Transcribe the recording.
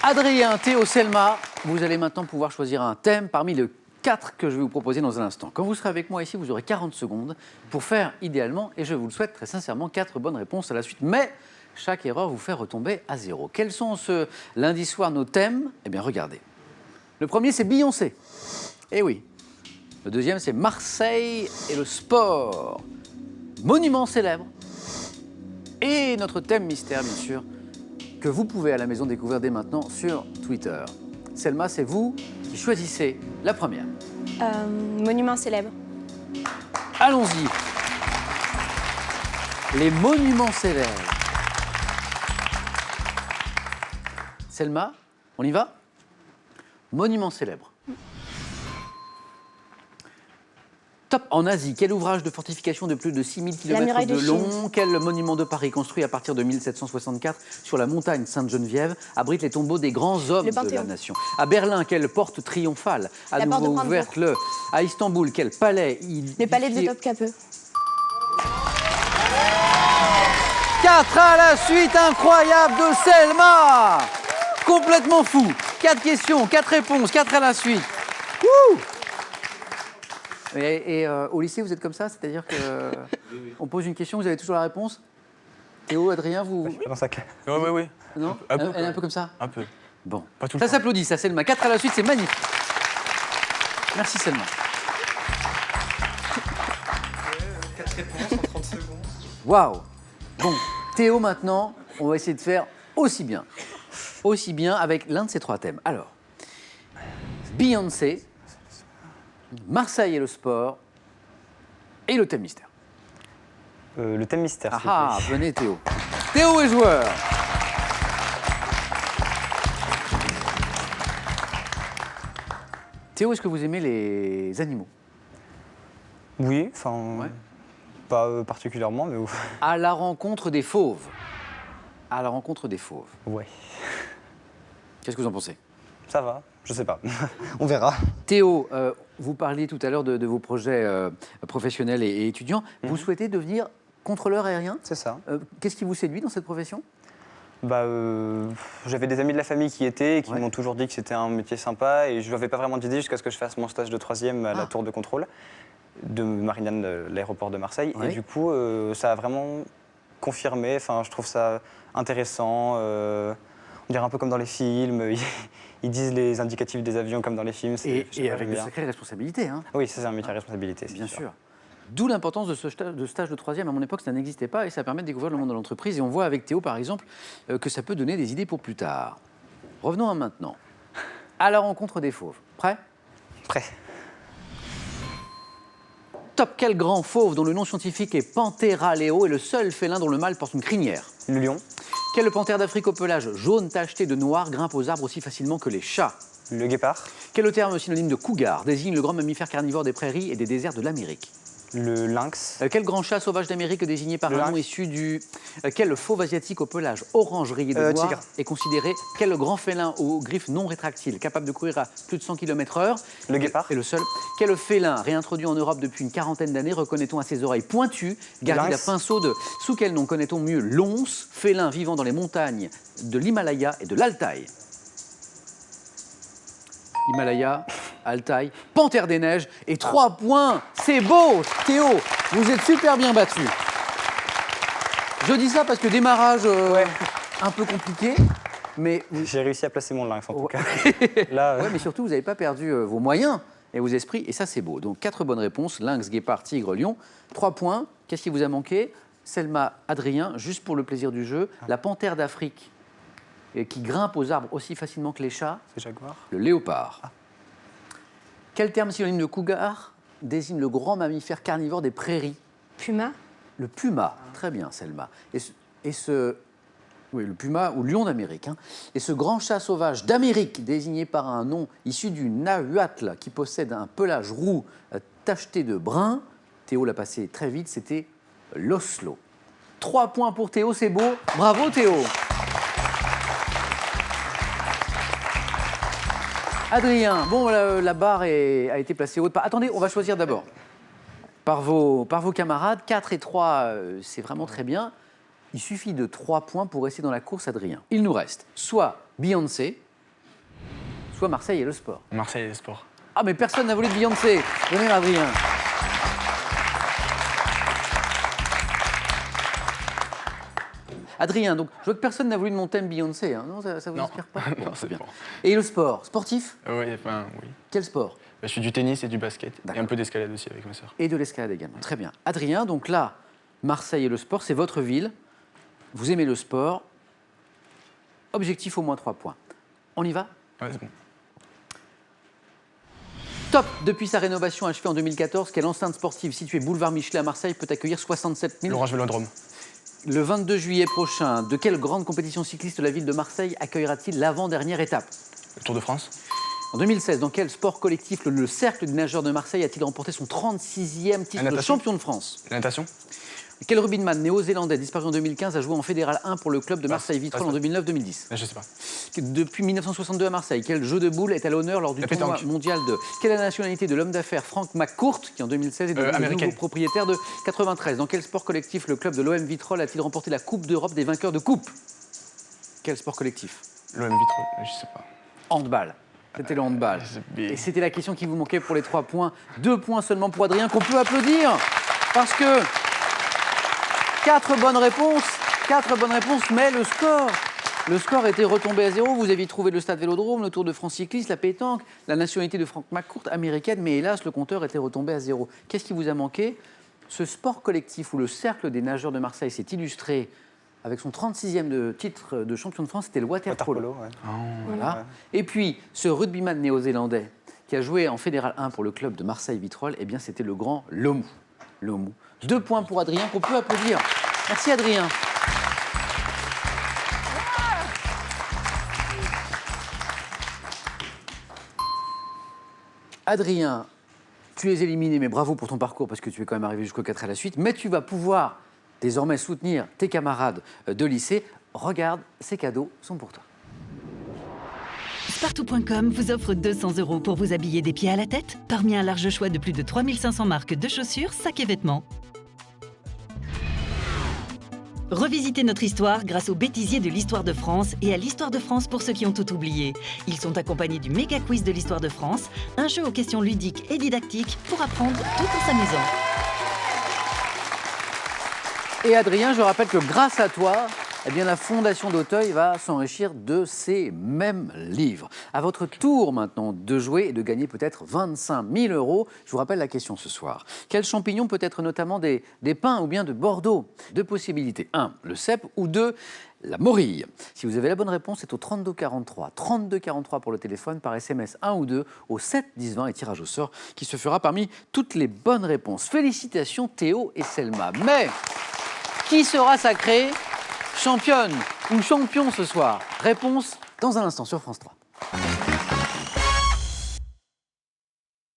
Adrien, Théo, Selma, vous allez maintenant pouvoir choisir un thème parmi les 4 que je vais vous proposer dans un instant. Quand vous serez avec moi ici, vous aurez 40 secondes pour faire idéalement, et je vous le souhaite très sincèrement, 4 bonnes réponses à la suite. Mais chaque erreur vous fait retomber à 0. Quels sont ce lundi soir nos thèmes? Eh bien, regardez. Le premier, c'est Beyoncé. Eh oui. Le deuxième, c'est Marseille et le sport. Monument célèbre. Et notre thème mystère, bien sûr, que vous pouvez à la maison découvrir dès maintenant sur Twitter. Selma, c'est vous qui choisissez la première. Monument célèbre. Allons-y. Les monuments célèbres. Selma, on y va? Monuments célèbres. Top. En Asie, quel ouvrage de fortification de plus de 6000 km de long, quel monument de Paris construit à partir de 1764 sur la montagne Sainte-Geneviève abrite les tombeaux des grands hommes de la nation? À Berlin, quelle porte triomphale à nouveau ouverte à Istanbul, quel palais Le palais de Topkapı. 4 à la suite, incroyable de Selma. Complètement fou. 4 questions, 4 réponses, 4 à la suite. Wouh! Et au lycée, vous êtes comme ça? C'est-à-dire qu'on pose une question, vous avez toujours la réponse? Théo, Adrien, vous... Oui. Non? Elle est un peu comme ça? Un peu. Bon. Ça s'applaudit, ça, Selma. 4 à la suite, c'est magnifique. Merci, Selma. 4 réponses en 30 secondes. Waouh! Bon, Théo, maintenant, on va essayer de faire aussi bien. Aussi bien avec l'un de ces 3 thèmes. Alors, Beyoncé, Marseille et le sport, et le thème mystère. Le thème mystère, s'il vous Ah, plaît. venez Théo. Théo est joueur. Théo, est-ce que vous aimez les animaux? Oui, enfin, pas particulièrement, mais... À la rencontre des fauves. À la rencontre des fauves. Ouais. Qu'est-ce que vous en pensez? Ça va, je sais pas. On verra. Théo, vous parliez tout à l'heure de vos projets professionnels et étudiants. Vous souhaitez devenir contrôleur aérien? C'est ça. Qu'est-ce qui vous séduit dans cette profession? J'avais des amis de la famille qui y étaient et qui m'ont toujours dit que c'était un métier sympa et je n'avais pas vraiment d'idée jusqu'à ce que je fasse mon stage de 3e à la tour de contrôle de Marignane, de l'aéroport de Marseille. Et du coup, ça a vraiment confirmé. Enfin, je trouve ça intéressant. On dirait un peu comme dans les films. Ils disent les indicatifs des avions comme dans les films. Et avec de sacrées responsabilités. Hein. Oui, c'est un métier à responsabilité. Bien sûr. D'où l'importance de ce stage de 3e. À mon époque, ça n'existait pas et ça permet de découvrir le monde de l'entreprise. Et on voit avec Théo, par exemple, que ça peut donner des idées pour plus tard. Revenons à maintenant. À la rencontre des fauves. Prêt? Prêt. Top. Quel grand fauve dont le nom scientifique est Panthera leo est le seul félin dont le mâle porte une crinière? Le lion. Quel panthère d'Afrique au pelage jaune tacheté de noir grimpe aux arbres aussi facilement que les chats? Le guépard. Quel terme synonyme de cougar désigne le grand mammifère carnivore des prairies et des déserts de l'Amérique? Le lynx. Quel grand chat sauvage d'Amérique désigné par un nom issu du... Quel fauve asiatique au pelage orange rayé de noir est considéré? Quel grand félin aux griffes non rétractiles capable de courir à plus de 100 km/h? Le guépard. Et le seul. Quel félin réintroduit en Europe depuis une quarantaine d'années reconnaît-on à ses oreilles pointues, garnies d'un pinceau de... Sous quel nom connaît-on mieux l'once, félin vivant dans les montagnes de l'Himalaya et de l'Altaï? Himalaya, Altaï, Panthère des Neiges et 3 points. C'est beau, Théo, vous êtes super bien battu. Je dis ça parce que démarrage un peu compliqué, mais... J'ai réussi à placer mon lynx en tout cas. Là, mais surtout, vous n'avez pas perdu vos moyens et vos esprits, et ça c'est beau. Donc 4 bonnes réponses, lynx, guépard, tigre, lion. 3 points, qu'est-ce qui vous a manqué? Selma, Adrien, juste pour le plaisir du jeu, la panthère d'Afrique qui grimpe aux arbres aussi facilement que les chats. C'est jaguar. Le léopard. Quel terme synonyme de cougar désigne le grand mammifère carnivore des prairies? Puma. Le puma. Très bien, Selma. Oui, le puma ou lion d'Amérique. Hein. Et ce grand chat sauvage d'Amérique, désigné par un nom issu du nahuatl, qui possède un pelage roux tacheté de brun, Théo l'a passé très vite, c'était l'oslo. 3 points pour Théo, c'est beau. Bravo Théo. Adrien, bon, la barre a été placée haute. Attendez, on va choisir d'abord par vos camarades. 4 et 3, c'est vraiment très bien. Il suffit de 3 points pour rester dans la course, Adrien. Il nous reste soit Beyoncé, soit Marseille et le sport. Marseille et le sport. Ah, mais personne n'a voulu de Beyoncé. Venez, Adrien. Adrien, donc je vois que personne n'a voulu de mon thème Beyoncé. Hein. Non, ça vous inspire pas? Non, c'est bien. bon. Et le sport? Sportif? Oui, enfin, oui. Quel sport? Je suis du tennis et du basket. Et D'accord. un peu d'escalade aussi avec ma sœur. Et de l'escalade également. Très bien. Adrien, donc là, Marseille et le sport, c'est votre ville. Vous aimez le sport. Objectif au moins 3 points. On y va? Ouais, c'est bon. Top. Depuis sa rénovation achevée en 2014, quelle enceinte sportive située boulevard Michelet à Marseille peut accueillir 67 000? L'Orange Vélodrome. Le 22 juillet prochain, de quelle grande compétition cycliste la ville de Marseille accueillera-t-il l'avant-dernière étape? Le Tour de France. En 2016, dans quel sport collectif le Cercle des nageurs de Marseille a-t-il remporté son 36e titre de champion de France? La natation. Quel rugbyman néo-zélandais disparu en 2015 a joué en Fédéral 1 pour le club de Marseille-Vitrolles en 2009-2010? Je sais pas. Depuis 1962 à Marseille, quel jeu de boules est à l'honneur lors du La tournoi pétanque. mondial de... Quelle est la nationalité de l'homme d'affaires Frank McCourt, qui en 2016 est devenu le américaine. nouveau propriétaire de 93? Dans quel sport collectif le club de l'OM Vitrolles a-t-il remporté la Coupe d'Europe des vainqueurs de coupe? Quel sport collectif? L'OM Vitrolles, je sais pas. Handball. C'était le handball. bien. Et c'était la question qui vous manquait pour les 3 points. 2 points seulement pour Adrien, qu'on peut applaudir. Parce que 4 bonnes réponses, mais le score était retombé à 0. Vous aviez trouvé le stade Vélodrome, le Tour de France cycliste, la pétanque, la nationalité de Frank McCourt, américaine, mais hélas, le compteur était retombé à 0. Qu'est-ce qui vous a manqué? Ce sport collectif où le Cercle des nageurs de Marseille s'est illustré avec son 36e titre de champion de France, c'était le waterpolo. Waterpolo, ouais. Voilà. Ouais. Et puis, ce rugbyman néo-zélandais qui a joué en Fédéral 1 pour le club de Marseille-Vitrolles, eh bien, c'était le grand Lomou. 2 points pour Adrien, qu'on peut applaudir. Merci, Adrien. Adrien, tu es éliminé, mais bravo pour ton parcours parce que tu es quand même arrivé jusqu'au 4 à la suite. Mais tu vas pouvoir désormais soutenir tes camarades de lycée. Regarde, ces cadeaux sont pour toi. Spartou.com vous offre 200 € pour vous habiller des pieds à la tête, parmi un large choix de plus de 3500 marques de chaussures, sacs et vêtements. Revisitez notre histoire grâce aux bêtisiers de l'Histoire de France et à l'Histoire de France pour ceux qui ont tout oublié. Ils sont accompagnés du méga quiz de l'Histoire de France, un jeu aux questions ludiques et didactiques pour apprendre tout en s'amusant. Et Adrien, je rappelle que grâce à toi, eh bien, la Fondation d'Auteuil va s'enrichir de ces mêmes livres. À votre tour maintenant de jouer et de gagner peut-être 25 000 €. Je vous rappelle la question ce soir. Quel champignon peut être notamment des pins ou bien de Bordeaux? 2 possibilités. 1, le cèpe, ou 2, la morille. Si vous avez la bonne réponse, c'est au 32 43. 32 43 pour le téléphone, par SMS 1 ou 2, au 7 10 20 et tirage au sort qui se fera parmi toutes les bonnes réponses. Félicitations Théo et Selma. Mais qui sera sacré championne ou champion ce soir? Réponse dans un instant sur France 3.